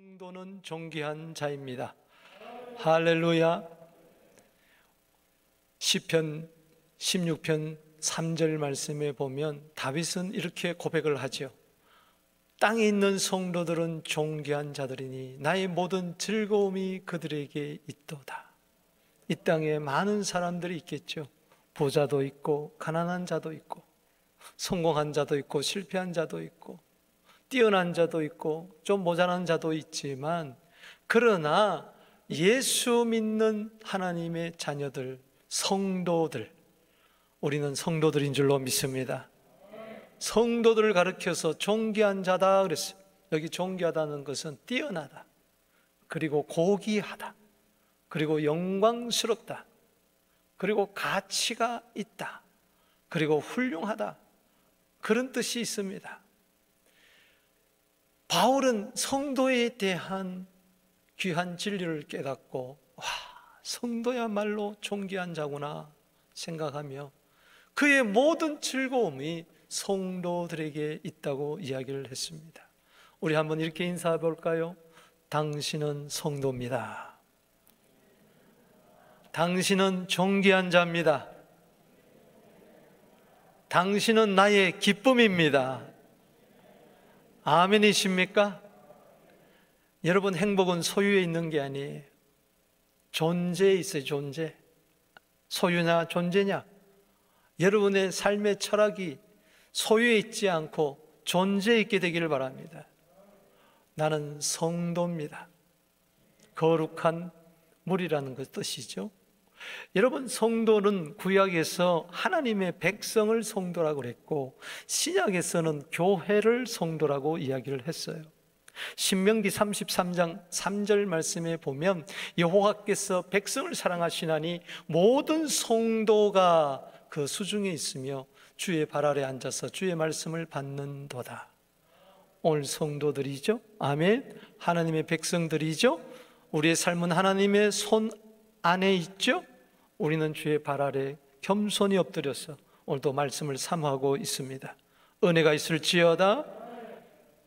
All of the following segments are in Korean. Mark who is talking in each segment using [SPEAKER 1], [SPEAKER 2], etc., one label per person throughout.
[SPEAKER 1] 성도는 존귀한 자입니다. 할렐루야. 시편 16편 3절 말씀에 보면 다윗은 이렇게 고백을 하죠. 땅에 있는 성도들은 존귀한 자들이니 나의 모든 즐거움이 그들에게 있도다. 이 땅에 많은 사람들이 있겠죠. 부자도 있고 가난한 자도 있고 성공한 자도 있고 실패한 자도 있고 뛰어난 자도 있고 좀 모자란 자도 있지만, 그러나 예수 믿는 하나님의 자녀들, 성도들, 우리는 성도들인 줄로 믿습니다. 성도들을 가리켜서 존귀한 자다 그랬어요. 여기 존귀하다는 것은 뛰어나다, 그리고 고귀하다, 그리고 영광스럽다, 그리고 가치가 있다, 그리고 훌륭하다, 그런 뜻이 있습니다. 바울은 성도에 대한 귀한 진리를 깨닫고, 와, 성도야말로 존귀한 자구나 생각하며 그의 모든 즐거움이 성도들에게 있다고 이야기를 했습니다. 우리 한번 이렇게 인사해 볼까요? 당신은 성도입니다. 당신은 존귀한 자입니다. 당신은 나의 기쁨입니다. 아멘이십니까? 여러분, 행복은 소유에 있는 게 아니에요. 존재에 있어요. 존재. 소유냐 존재냐. 여러분의 삶의 철학이 소유에 있지 않고 존재에 있게 되기를 바랍니다. 나는 성도입니다. 거룩한 무리라는 것 뜻이죠. 여러분, 성도는 구약에서 하나님의 백성을 성도라고 그랬고 신약에서는 교회를 성도라고 이야기를 했어요. 신명기 33장 3절 말씀에 보면 여호와께서 백성을 사랑하시나니 모든 성도가 그 수중에 있으며 주의 발 아래 앉아서 주의 말씀을 받는도다. 오늘 성도들이죠. 아멘. 하나님의 백성들이죠. 우리의 삶은 하나님의 손 안에 있죠. 우리는 주의 발 아래 겸손히 엎드려서 오늘도 말씀을 사모하고 있습니다. 은혜가 있을지어다.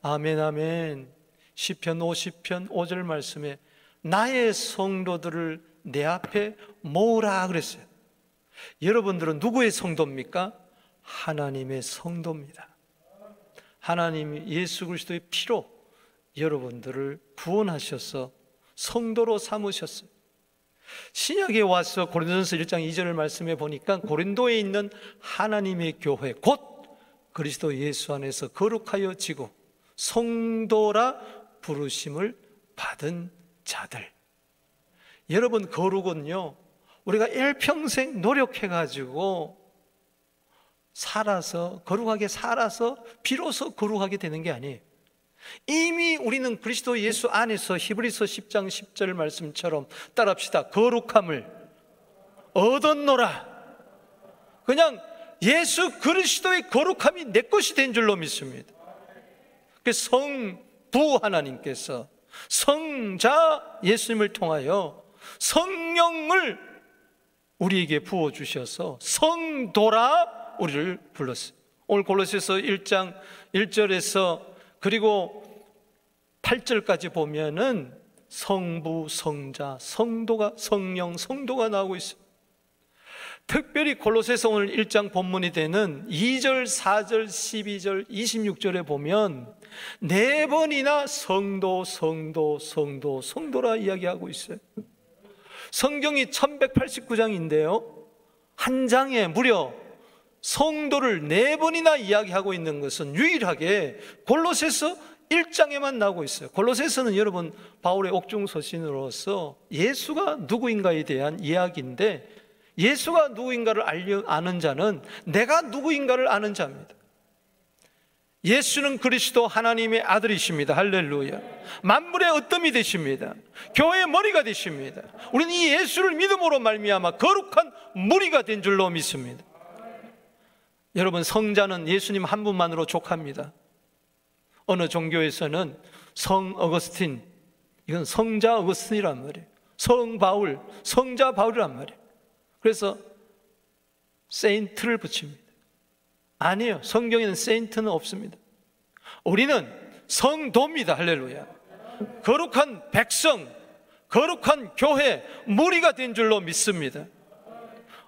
[SPEAKER 1] 아멘, 아멘. 시편 50편 5절 말씀에 나의 성도들을 내 앞에 모으라 그랬어요. 여러분들은 누구의 성도입니까? 하나님의 성도입니다. 하나님 예수 그리스도의 피로 여러분들을 구원하셔서 성도로 삼으셨어요. 신약에 와서 고린도전서 1장 2절 말씀에 보니까 고린도에 있는 하나님의 교회, 곧 그리스도 예수 안에서 거룩하여 지고 성도라 부르심을 받은 자들. 여러분, 거룩은요, 우리가 일평생 노력해가지고 살아서, 거룩하게 살아서 비로소 거룩하게 되는 게 아니에요. 이미 우리는 그리스도 예수 안에서 히브리서 10장 10절 말씀처럼 따라합시다. 거룩함을 얻었노라. 그냥 예수 그리스도의 거룩함이 내 것이 된 줄로 믿습니다. 성부 하나님께서 성자 예수님을 통하여 성령을 우리에게 부어주셔서 성도라 우리를 불렀어요. 오늘 골로새서 1장 1절에서 그리고 8절까지 보면은 성부, 성자, 성도가, 성령, 성도가 나오고 있어요. 특별히 골로새서 오늘 1장 본문이 되는 2절, 4절, 12절, 26절에 보면 4번이나 성도, 성도, 성도, 성도라 이야기하고 있어요. 성경이 1189장인데요 한 장에 무려 성도를 4번이나 이야기하고 있는 것은 유일하게 골로새서 1장에만 나오고 있어요. 골로새서는 여러분 바울의 옥중서신으로서 예수가 누구인가에 대한 이야기인데, 예수가 누구인가를 아는 자는 내가 누구인가를 아는 자입니다. 예수는 그리스도 하나님의 아들이십니다. 할렐루야. 만물의 어뜸이 되십니다. 교회의 머리가 되십니다. 우리는 이 예수를 믿음으로 말미암아 거룩한 무리가 된 줄로 믿습니다. 여러분, 성자는 예수님 한 분만으로 족합니다. 어느 종교에서는 성 어거스틴, 이건 성자 어거스틴이란 말이에요. 성 바울, 성자 바울이란 말이에요. 그래서 세인트를 붙입니다. 아니에요. 성경에는 세인트는 없습니다. 우리는 성도입니다. 할렐루야. 거룩한 백성, 거룩한 교회, 무리가 된 줄로 믿습니다.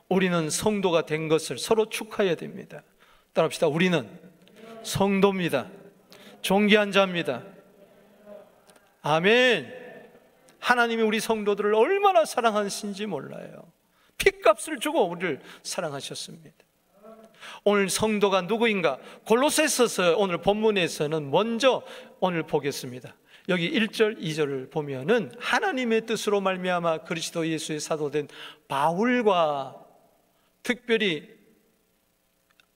[SPEAKER 1] 우리는 성도가 된 것을 서로 축하해야 됩니다. 따라합시다. 우리는 성도입니다. 존귀한 자입니다. 아멘. 하나님이 우리 성도들을 얼마나 사랑하신지 몰라요. 핏값을 주고 우리를 사랑하셨습니다. 오늘 성도가 누구인가? 골로새서서 오늘 본문에서는 먼저 오늘 보겠습니다. 여기 1절, 2절을 보면은 하나님의 뜻으로 말미암아 그리스도 예수의 사도된 바울과 특별히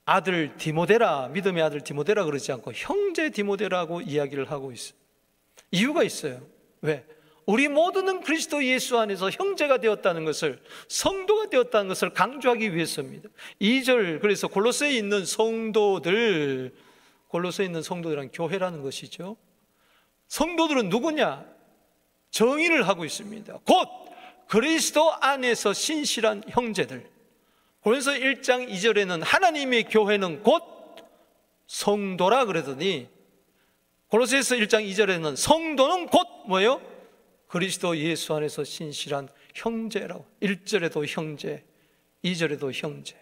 [SPEAKER 1] 아들 디모데라, 믿음의 아들 디모데라 그러지 않고 형제 디모데라고 이야기를 하고 있어요. 이유가 있어요. 왜? 우리 모두는 그리스도 예수 안에서 형제가 되었다는 것을, 성도가 되었다는 것을 강조하기 위해서입니다. 2절, 그래서 골로새에 있는 성도들, 골로새에 있는 성도들은 교회라는 것이죠. 성도들은 누구냐? 정의를 하고 있습니다. 곧 그리스도 안에서 신실한 형제들. 고린도서 1장 2절에는 하나님의 교회는 곧 성도라 그러더니 골로새서 1장 2절에는 성도는 곧 뭐예요? 그리스도 예수 안에서 신실한 형제라고. 1절에도 형제, 2절에도 형제.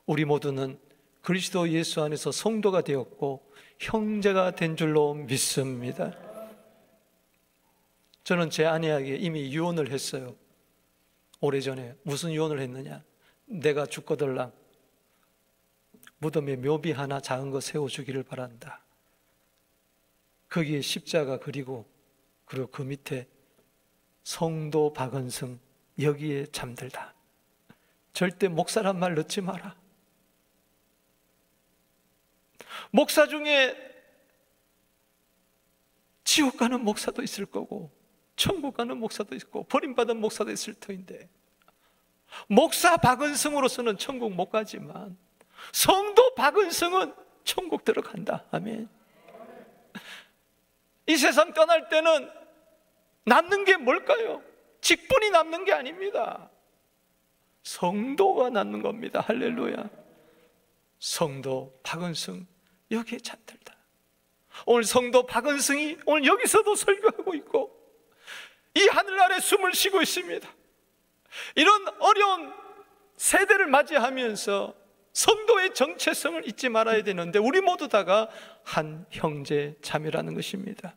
[SPEAKER 1] 우리 모두는 그리스도 예수 안에서 성도가 되었고 형제가 된 줄로 믿습니다. 저는 제 아내에게 이미 유언을 했어요. 오래전에. 무슨 유언을 했느냐? 내가 죽거들랑 무덤에 묘비 하나 작은 거 세워주기를 바란다. 거기에 십자가 그리고 그 밑에 성도 박은승 여기에 잠들다. 절대 목사란 말 넣지 마라. 목사 중에 지옥 가는 목사도 있을 거고 천국 가는 목사도 있고 버림받은 목사도 있을 터인데 목사 박은승으로서는 천국 못 가지만 성도 박은승은 천국 들어간다. 아멘. 이 세상 떠날 때는 남는 게 뭘까요? 직분이 남는 게 아닙니다. 성도가 남는 겁니다. 할렐루야. 성도 박은승 여기에 잠들다. 오늘 성도 박은승이 오늘 여기서도 설교하고 있고 이 하늘 아래 숨을 쉬고 있습니다. 이런 어려운 세대를 맞이하면서 성도의 정체성을 잊지 말아야 되는데 우리 모두 다가 한 형제 자매라는 것입니다.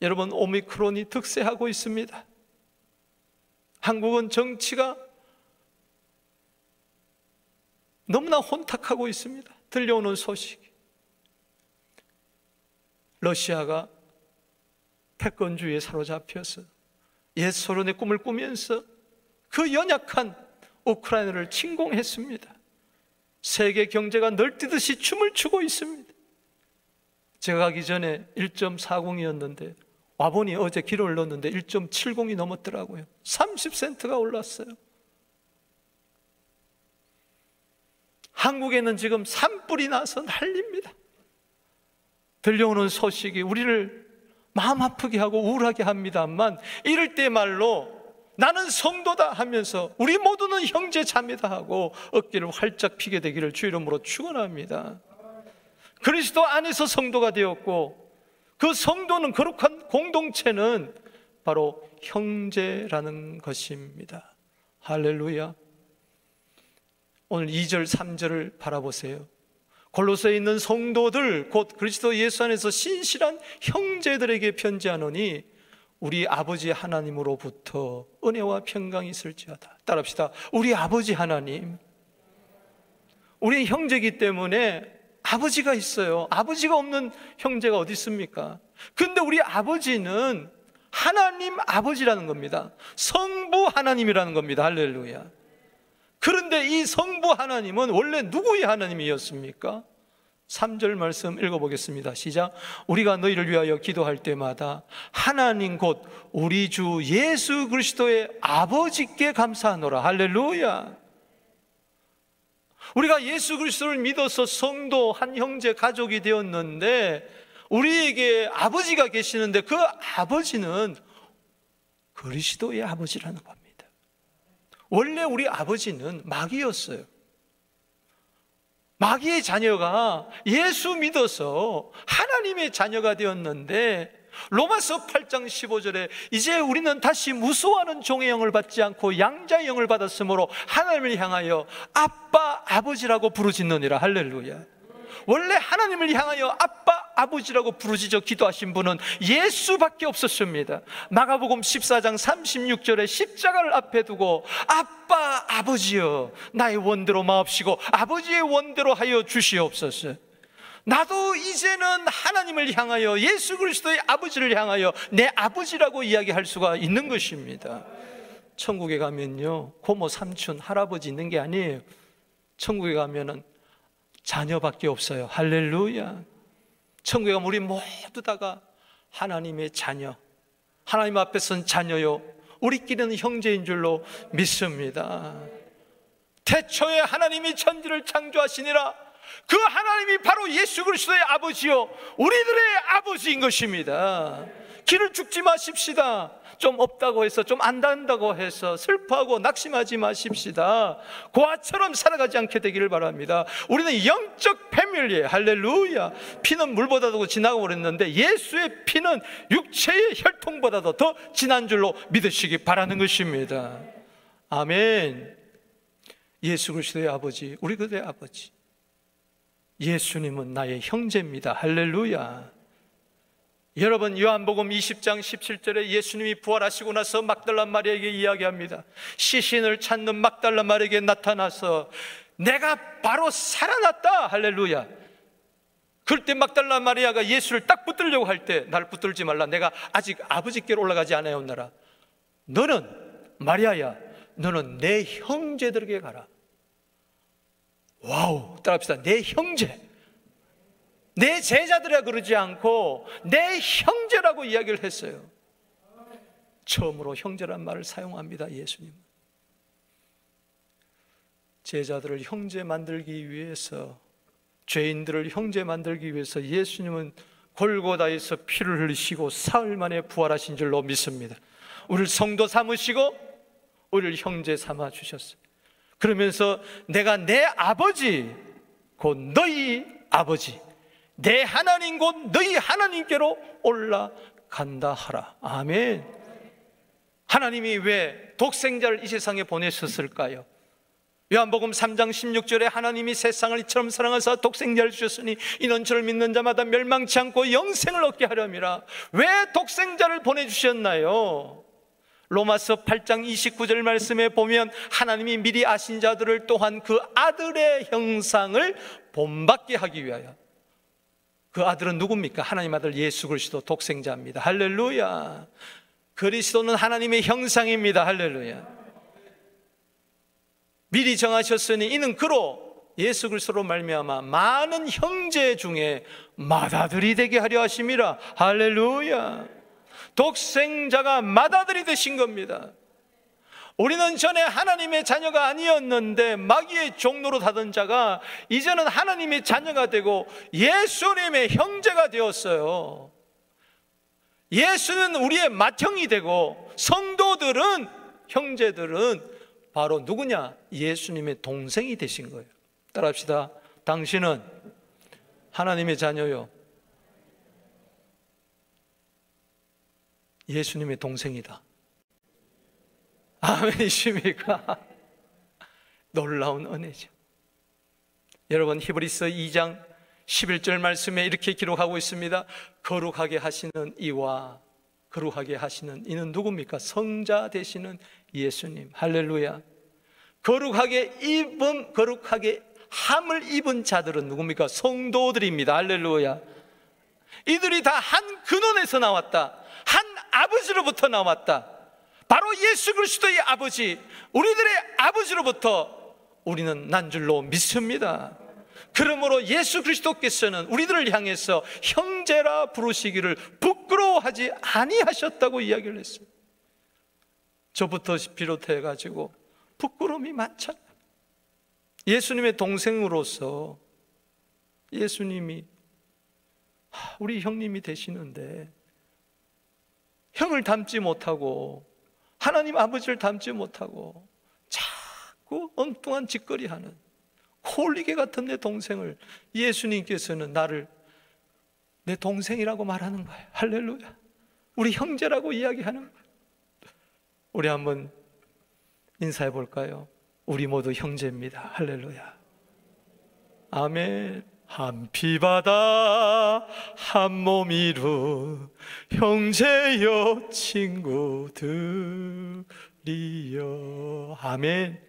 [SPEAKER 1] 여러분, 오미크론이 득세하고 있습니다. 한국은 정치가 너무나 혼탁하고 있습니다. 들려오는 소식, 러시아가 패권주의에 사로잡혀서 옛 소련의 꿈을 꾸면서 그 연약한 우크라이나를 침공했습니다. 세계 경제가 널뛰듯이 춤을 추고 있습니다. 제가 가기 전에 1.40이었는데 와보니 어제 기록을 넣었는데 1.70이 넘었더라고요. 30센트가 올랐어요. 한국에는 지금 산불이 나서 난립니다. 들려오는 소식이 우리를 마음 아프게 하고 우울하게 합니다만 이럴 때 말로 나는 성도다 하면서 우리 모두는 형제 자매다 하고 어깨를 활짝 피게 되기를 주 이름으로 축원합니다. 그리스도 안에서 성도가 되었고 그 성도는 거룩한 공동체는 바로 형제라는 것입니다. 할렐루야. 오늘 2절 3절을 바라보세요. 골로새에 있는 성도들 곧 그리스도 예수 안에서 신실한 형제들에게 편지하노니 우리 아버지 하나님으로부터 은혜와 평강이 있을지어다. 따라합시다. 우리 아버지 하나님. 우리 형제이기 때문에 아버지가 있어요. 아버지가 없는 형제가 어디 있습니까? 근데 우리 아버지는 하나님 아버지라는 겁니다. 성부 하나님이라는 겁니다. 할렐루야. 그런데 이 성부 하나님은 원래 누구의 하나님이었습니까? 3절 말씀 읽어보겠습니다. 시작. 우리가 너희를 위하여 기도할 때마다 하나님 곧 우리 주 예수 그리스도의 아버지께 감사하노라. 할렐루야. 우리가 예수 그리스도를 믿어서 성도 한 형제 가족이 되었는데 우리에게 아버지가 계시는데 그 아버지는 그리스도의 아버지라는 겁니다. 원래 우리 아버지는 마귀였어요. 마귀의 자녀가 예수 믿어서 하나님의 자녀가 되었는데 로마서 8장 15절에 이제 우리는 다시 무수하는 종의 영을 받지 않고 양자의 영을 받았으므로 하나님을 향하여 아빠 아버지라고 부르짖느니라. 할렐루야. 원래 하나님을 향하여 아빠 아버지라고 부르짖어 기도하신 분은 예수밖에 없었습니다. 마가복음 14장 36절에 십자가를 앞에 두고 아빠 아버지여 나의 원대로 마옵시고 아버지의 원대로 하여 주시옵소서. 나도 이제는 하나님을 향하여 예수 그리스도의 아버지를 향하여 내 아버지라고 이야기할 수가 있는 것입니다. 천국에 가면요 고모 삼촌 할아버지 있는 게 아니에요. 천국에 가면은 자녀밖에 없어요. 할렐루야. 천국에 가면 우리 모두 다가 하나님의 자녀, 하나님 앞에 선 자녀요 우리끼리는 형제인 줄로 믿습니다. 태초에 하나님이 천지를 창조하시니라. 그 하나님이 바로 예수 그리스도의 아버지요 우리들의 아버지인 것입니다. 길을 죽지 마십시다. 좀 없다고 해서 좀 안다고 해서 슬퍼하고 낙심하지 마십시다. 고아처럼 살아가지 않게 되기를 바랍니다. 우리는 영적 패밀리에 할렐루야. 피는 물보다도 진하고 그랬는데 예수의 피는 육체의 혈통보다도 더 진한 줄로 믿으시기 바라는 것입니다. 아멘. 예수 그리스도의 아버지, 우리 그들의 아버지, 예수님은 나의 형제입니다. 할렐루야. 여러분 요한복음 20장 17절에 예수님이 부활하시고 나서 막달라 마리아에게 이야기합니다. 시신을 찾는 막달라 마리아에게 나타나서 내가 바로 살아났다. 할렐루야. 그럴 때 막달라 마리아가 예수를 딱 붙들려고 할 때 나를 붙들지 말라. 내가 아직 아버지께로 올라가지 않았느라. 너는 마리아야 너는 내 형제들에게 가라. 와우, 따라합시다. 내 형제. 내 제자들이라 그러지 않고 내 형제라고 이야기를 했어요. 처음으로 형제란 말을 사용합니다. 예수님. 제자들을 형제 만들기 위해서, 죄인들을 형제 만들기 위해서 예수님은 골고다에서 피를 흘리시고 사흘 만에 부활하신 줄로 믿습니다. 우리를 성도 삼으시고 우리를 형제 삼아 주셨어요. 그러면서 내가 내 아버지 곧 너희 아버지, 내 하나님 곧 너희 하나님께로 올라간다 하라. 아멘. 하나님이 왜 독생자를 이 세상에 보내셨을까요? 요한복음 3장 16절에 하나님이 세상을 이처럼 사랑하사 독생자를 주셨으니 이는 저를 믿는 자마다 멸망치 않고 영생을 얻게 하려니라. 왜 독생자를 보내주셨나요? 로마서 8장 29절 말씀에 보면 하나님이 미리 아신 자들을 또한 그 아들의 형상을 본받게 하기 위하여. 그 아들은 누굽니까? 하나님 아들 예수 그리스도 독생자입니다. 할렐루야. 그리스도는 하나님의 형상입니다. 할렐루야. 미리 정하셨으니 이는 그로 예수 그리스도로 말미암아 많은 형제 중에 맏아들이 되게 하려 하심이라. 할렐루야. 독생자가 맏아들이 되신 겁니다. 우리는 전에 하나님의 자녀가 아니었는데 마귀의 종로로 하던 자가 이제는 하나님의 자녀가 되고 예수님의 형제가 되었어요. 예수는 우리의 맏형이 되고 성도들은, 형제들은 바로 누구냐? 예수님의 동생이 되신 거예요. 따라합시다. 당신은 하나님의 자녀요 예수님의 동생이다. 아멘이십니까? 놀라운 은혜죠. 여러분 히브리서 2장 11절 말씀에 이렇게 기록하고 있습니다. 거룩하게 하시는 이와 거룩하게 하시는 이는 누굽니까? 성자 되시는 예수님. 할렐루야. 거룩하게 함을 입은 자들은 누굽니까? 성도들입니다. 할렐루야. 이들이 다 한 근원에서 나왔다. 한 아버지로부터 나왔다. 바로 예수 그리스도의 아버지, 우리들의 아버지로부터 우리는 난 줄로 믿습니다. 그러므로 예수 그리스도께서는 우리들을 향해서 형제라 부르시기를 부끄러워하지 아니하셨다고 이야기를 했어요. 저부터 비롯해 가지고 부끄러움이 많잖아요. 예수님의 동생으로서 예수님이 우리 형님이 되시는데 형을 닮지 못하고 하나님 아버지를 닮지 못하고 자꾸 엉뚱한 짓거리하는 홀리게 같은 내 동생을 예수님께서는 나를 내 동생이라고 말하는 거예요. 할렐루야. 우리 형제라고 이야기하는 거예요. 우리 한번 인사해 볼까요? 우리 모두 형제입니다. 할렐루야. 아멘. 한 피바다 한 몸 이룬 형제여 친구들이여. 아멘.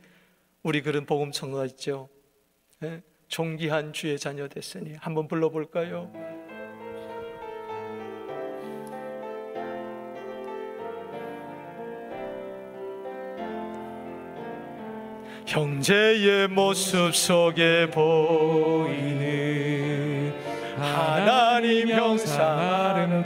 [SPEAKER 1] 우리 그런 복음 청구가 있죠. 네? 존귀한 주의 자녀 됐으니 한번 불러볼까요? 형제의 모습 속에 보이는 하나님 형상 아름다워라.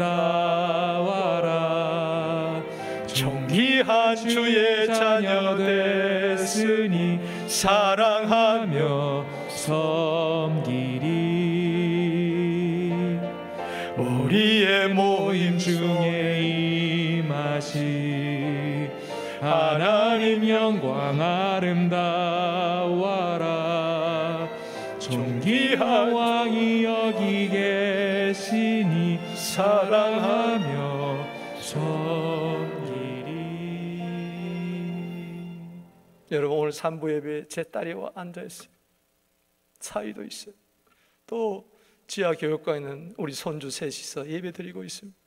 [SPEAKER 1] 존귀한 주의 자녀 됐으니 사랑하며 섬기리. 우리의 모임 중에 임하시 하나님 영광 아름다워라. 존귀한 왕이 여기 계시니 사랑하며 섬기리. 여러분, 오늘 3부 예배에 제 딸이 앉아있어요. 사위도 있어요. 또 지하교육과에는 우리 손주 셋이서 예배드리고 있습니다.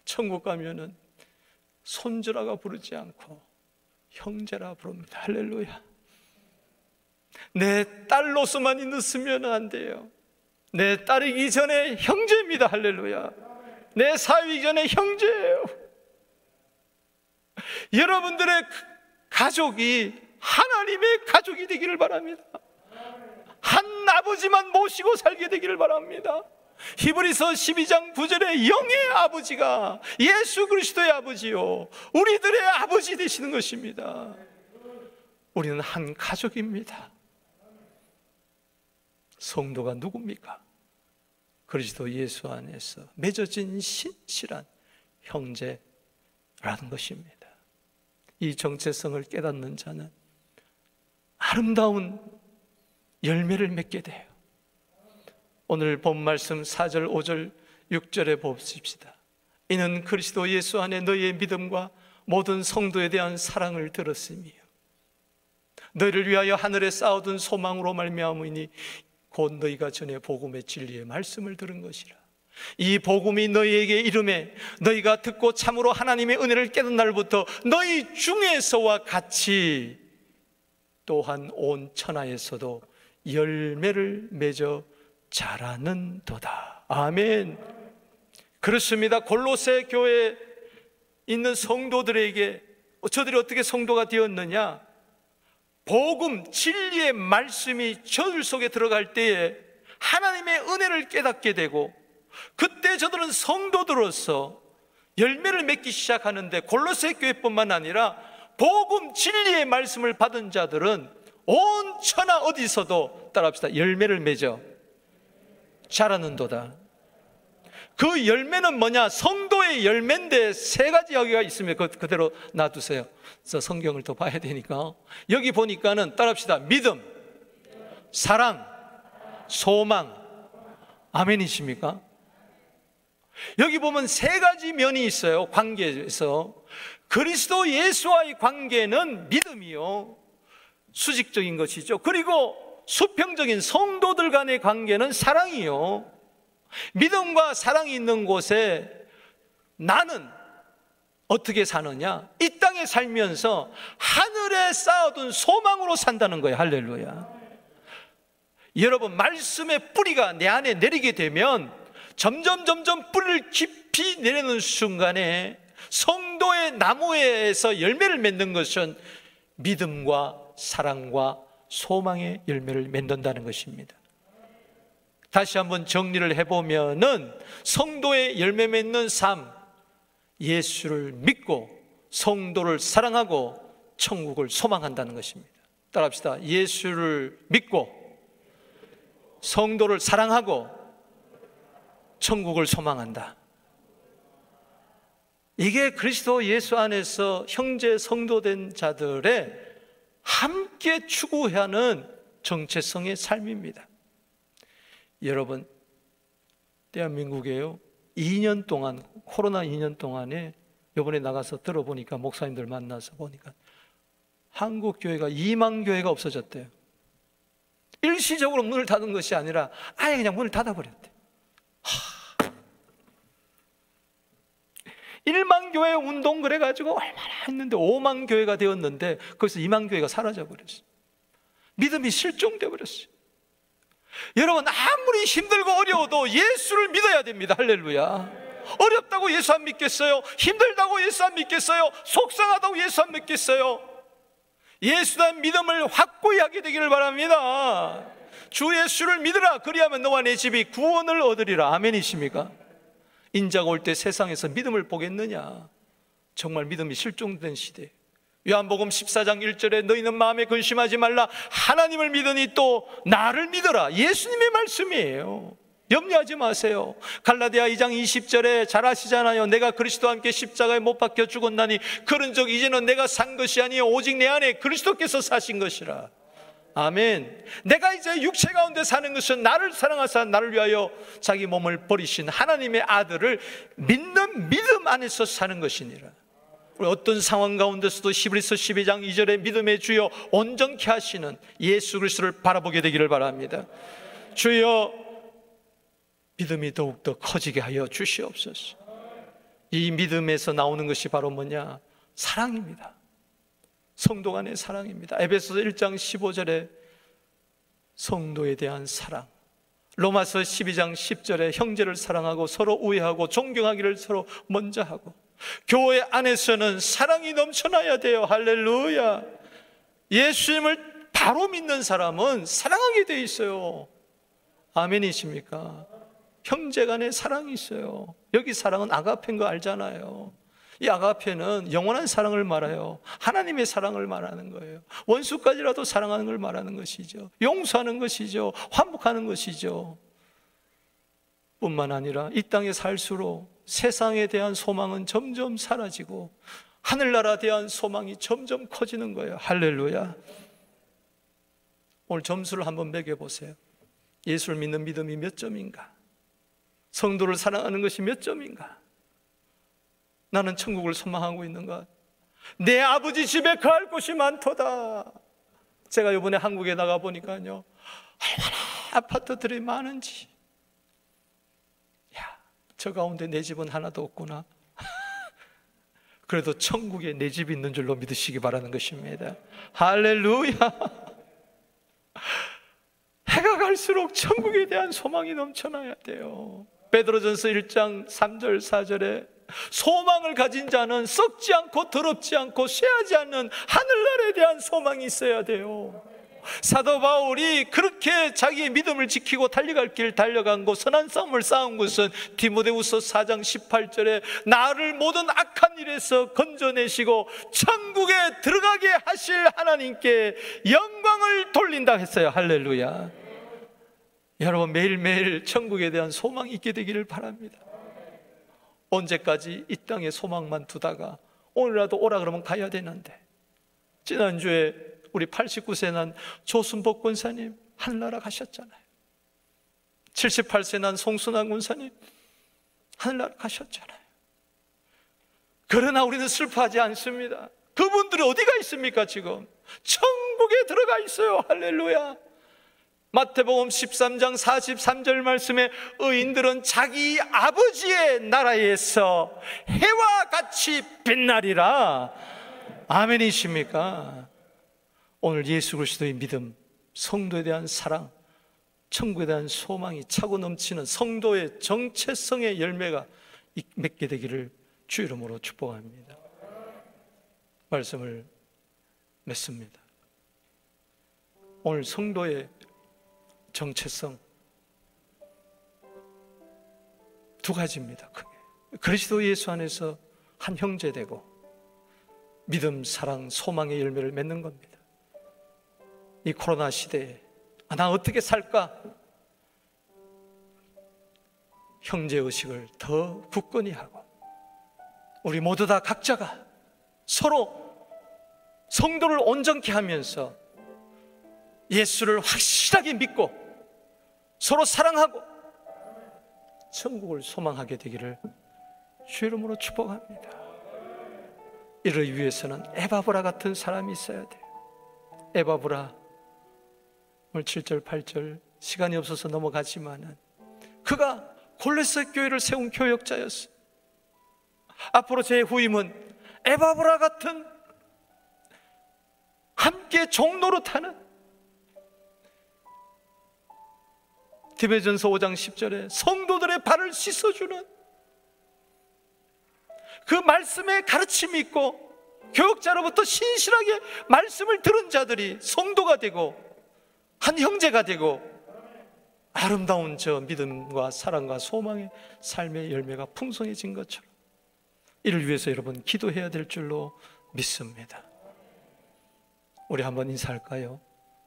[SPEAKER 1] 천국 가면은 손주라고 부르지 않고 형제라 부릅니다. 할렐루야. 내 딸로서만 있으면 안 돼요. 내 딸이기 전에 형제입니다. 할렐루야. 내 사위이기 전에 형제예요. 여러분들의 가족이 하나님의 가족이 되기를 바랍니다. 한 아버지만 모시고 살게 되기를 바랍니다. 히브리서 12장 9절에 영의 아버지가 예수 그리스도의 아버지요 우리들의 아버지 되시는 것입니다. 우리는 한 가족입니다. 성도가 누굽니까? 그리스도 예수 안에서 맺어진 신실한 형제라는 것입니다. 이 정체성을 깨닫는 자는 아름다운 열매를 맺게 돼요. 오늘 본 말씀 4절, 5절, 6절에 봅시다. 이는 그리스도 예수 안에 너희의 믿음과 모든 성도에 대한 사랑을 들었으며 너희를 위하여 하늘에 쌓아둔 소망으로 말미암으니 곧 너희가 전에 복음의 진리의 말씀을 들은 것이라. 이 복음이 너희에게 이름에 너희가 듣고 참으로 하나님의 은혜를 깨닫는 날부터 너희 중에서와 같이 또한 온 천하에서도 열매를 맺어 자라는 도다. 아멘. 그렇습니다. 골로새 교회에 있는 성도들에게 저들이 어떻게 성도가 되었느냐? 복음, 진리의 말씀이 저들 속에 들어갈 때에 하나님의 은혜를 깨닫게 되고 그때 저들은 성도들로서 열매를 맺기 시작하는데 골로새 교회뿐만 아니라 복음, 진리의 말씀을 받은 자들은 온 천하 어디서도 따라합시다. 열매를 맺어 자라는도다. 그 열매는 뭐냐? 성도의 열매인데 세 가지 여기가 있으면 그대로 놔두세요. 그래서 성경을 더 봐야 되니까 여기 보니까는 따라합시다. 믿음, 사랑, 소망. 아멘이십니까? 여기 보면 세 가지 면이 있어요. 관계에서 그리스도 예수와의 관계는 믿음이요 수직적인 것이죠. 그리고 수평적인 성도들 간의 관계는 사랑이요. 믿음과 사랑이 있는 곳에 나는 어떻게 사느냐? 이 땅에 살면서 하늘에 쌓아둔 소망으로 산다는 거예요. 할렐루야. 여러분, 말씀의 뿌리가 내 안에 내리게 되면 점점 뿌리를 깊이 내리는 순간에 성도의 나무에서 열매를 맺는 것은 믿음과 사랑과 소망의 열매를 맺는다는 것입니다. 다시 한번 정리를 해보면은 성도의 열매 맺는 삶, 예수를 믿고 성도를 사랑하고 천국을 소망한다는 것입니다. 따라합시다. 예수를 믿고 성도를 사랑하고 천국을 소망한다. 이게 그리스도 예수 안에서 형제 성도된 자들의 함께 추구하는 정체성의 삶입니다. 여러분, 대한민국에요 2년 동안, 코로나 2년 동안에 이번에 나가서 들어보니까, 목사님들 만나서 보니까 한국 교회가 2만 교회가 없어졌대요. 일시적으로 문을 닫은 것이 아니라 아예 그냥 문을 닫아버렸대. 1만 교회 운동 그래가지고 얼마나 했는데 5만 교회가 되었는데 거기서 2만 교회가 사라져버렸어요. 믿음이 실종되어 버렸어요. 여러분, 아무리 힘들고 어려워도 예수를 믿어야 됩니다. 할렐루야. 어렵다고 예수 안 믿겠어요? 힘들다고 예수 안 믿겠어요? 속상하다고 예수 안 믿겠어요? 예수에 믿음을 확고히 하게 되기를 바랍니다. 주 예수를 믿으라. 그리하면 너와 내 집이 구원을 얻으리라. 아멘이십니까? 인자가 올 때 세상에서 믿음을 보겠느냐? 정말 믿음이 실종된 시대. 요한복음 14장 1절에 너희는 마음에 근심하지 말라. 하나님을 믿으니 또 나를 믿어라. 예수님의 말씀이에요. 염려하지 마세요. 갈라디아 2장 20절에 잘 아시잖아요. 내가 그리스도와 함께 십자가에 못 박혀 죽었나니 그런즉 이제는 내가 산 것이 아니요 오직 내 안에 그리스도께서 사신 것이라. 아멘. 내가 이제 육체 가운데 사는 것은 나를 사랑하사 나를 위하여 자기 몸을 버리신 하나님의 아들을 믿는 믿음 안에서 사는 것이니라. 우리 어떤 상황 가운데서도 히브리서 12장 2절에 믿음의 주여 온전케 하시는 예수 그리스도를 바라보게 되기를 바랍니다. 주여 믿음이 더욱더 커지게 하여 주시옵소서. 이 믿음에서 나오는 것이 바로 뭐냐? 사랑입니다. 성도 간의 사랑입니다. 에베소서 1장 15절에 성도에 대한 사랑, 로마서 12장 10절에 형제를 사랑하고 서로 우애하고 존경하기를 서로 먼저 하고, 교회 안에서는 사랑이 넘쳐나야 돼요. 할렐루야. 예수님을 바로 믿는 사람은 사랑하게 돼 있어요. 아멘이십니까? 형제 간의 사랑이 있어요. 여기 사랑은 아가페인 거 알잖아요. 이 아가페는 영원한 사랑을 말해요. 하나님의 사랑을 말하는 거예요. 원수까지라도 사랑하는 걸 말하는 것이죠. 용서하는 것이죠. 환복하는 것이죠. 뿐만 아니라 이 땅에 살수록 세상에 대한 소망은 점점 사라지고 하늘나라에 대한 소망이 점점 커지는 거예요. 할렐루야. 오늘 점수를 한번 매겨보세요. 예수를 믿는 믿음이 몇 점인가? 성도를 사랑하는 것이 몇 점인가? 나는 천국을 소망하고 있는가? 내 아버지 집에 거할 곳이 많도다. 제가 이번에 한국에 나가 보니까요, 얼마나 아파트들이 많은지. 야, 저 가운데 내 집은 하나도 없구나. 그래도 천국에 내 집이 있는 줄로 믿으시기 바라는 것입니다. 할렐루야. 해가 갈수록 천국에 대한 소망이 넘쳐나야 돼요. 베드로전서 1장 3절 4절에 소망을 가진 자는 썩지 않고 더럽지 않고 쇠하지 않는 하늘나라에 대한 소망이 있어야 돼요. 사도 바울이 그렇게 자기의 믿음을 지키고 달려갈 길 달려간 곳, 선한 싸움을 싸운 것은 디모데후서 4장 18절에 나를 모든 악한 일에서 건져내시고 천국에 들어가게 하실 하나님께 영광을 돌린다 했어요. 할렐루야. 여러분, 매일매일 천국에 대한 소망이 있게 되기를 바랍니다. 언제까지 이 땅에 소망만 두다가 오늘라도 오라 그러면 가야 되는데, 지난주에 우리 89세 난 조순복 권사님 하늘나라 가셨잖아요. 78세 난 송순환 권사님 하늘나라 가셨잖아요. 그러나 우리는 슬퍼하지 않습니다. 그분들이 어디가 있습니까? 지금 천국에 들어가 있어요. 할렐루야. 마태복음 13장 43절 말씀에 의인들은 자기 아버지의 나라에서 해와 같이 빛나리라. 아멘이십니까? 오늘 예수 그리스도의 믿음, 성도에 대한 사랑, 천국에 대한 소망이 차고 넘치는 성도의 정체성의 열매가 맺게 되기를 주 이름으로 축복합니다. 말씀을 맺습니다. 오늘 성도의 정체성 두 가지입니다. 크게 그리스도 예수 안에서 한 형제 되고 믿음, 사랑, 소망의 열매를 맺는 겁니다. 이 코로나 시대에 나 어떻게 살까? 형제의식을 더 굳건히 하고 우리 모두 다 각자가 서로 성도를 온전케 하면서 예수를 확실하게 믿고 서로 사랑하고 천국을 소망하게 되기를 주 이름으로 축복합니다. 이를 위해서는 에바브라 같은 사람이 있어야 돼요. 에바브라, 오늘 7절 8절 시간이 없어서 넘어가지만은 그가 골레셋 교회를 세운 교역자였어요. 앞으로 제 후임은 에바브라 같은 함께 종로로 타는, 디모데전서 5장 10절에 성도들의 발을 씻어주는 그 말씀에 가르침이 있고 교역자로부터 신실하게 말씀을 들은 자들이 성도가 되고 한 형제가 되고 아름다운 저 믿음과 사랑과 소망의 삶의 열매가 풍성해진 것처럼 이를 위해서 여러분 기도해야 될 줄로 믿습니다. 우리 한번 인사할까요?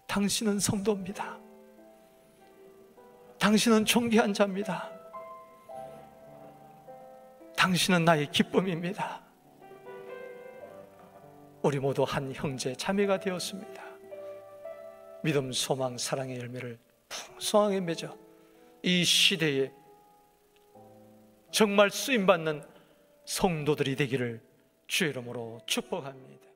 [SPEAKER 1] 당신은 성도입니다. 당신은 존귀한 자입니다. 당신은 나의 기쁨입니다. 우리 모두 한 형제 자매가 되었습니다. 믿음, 소망, 사랑의 열매를 풍성하게 맺어 이 시대에 정말 쓰임받는 성도들이 되기를 주의 이름으로 축복합니다.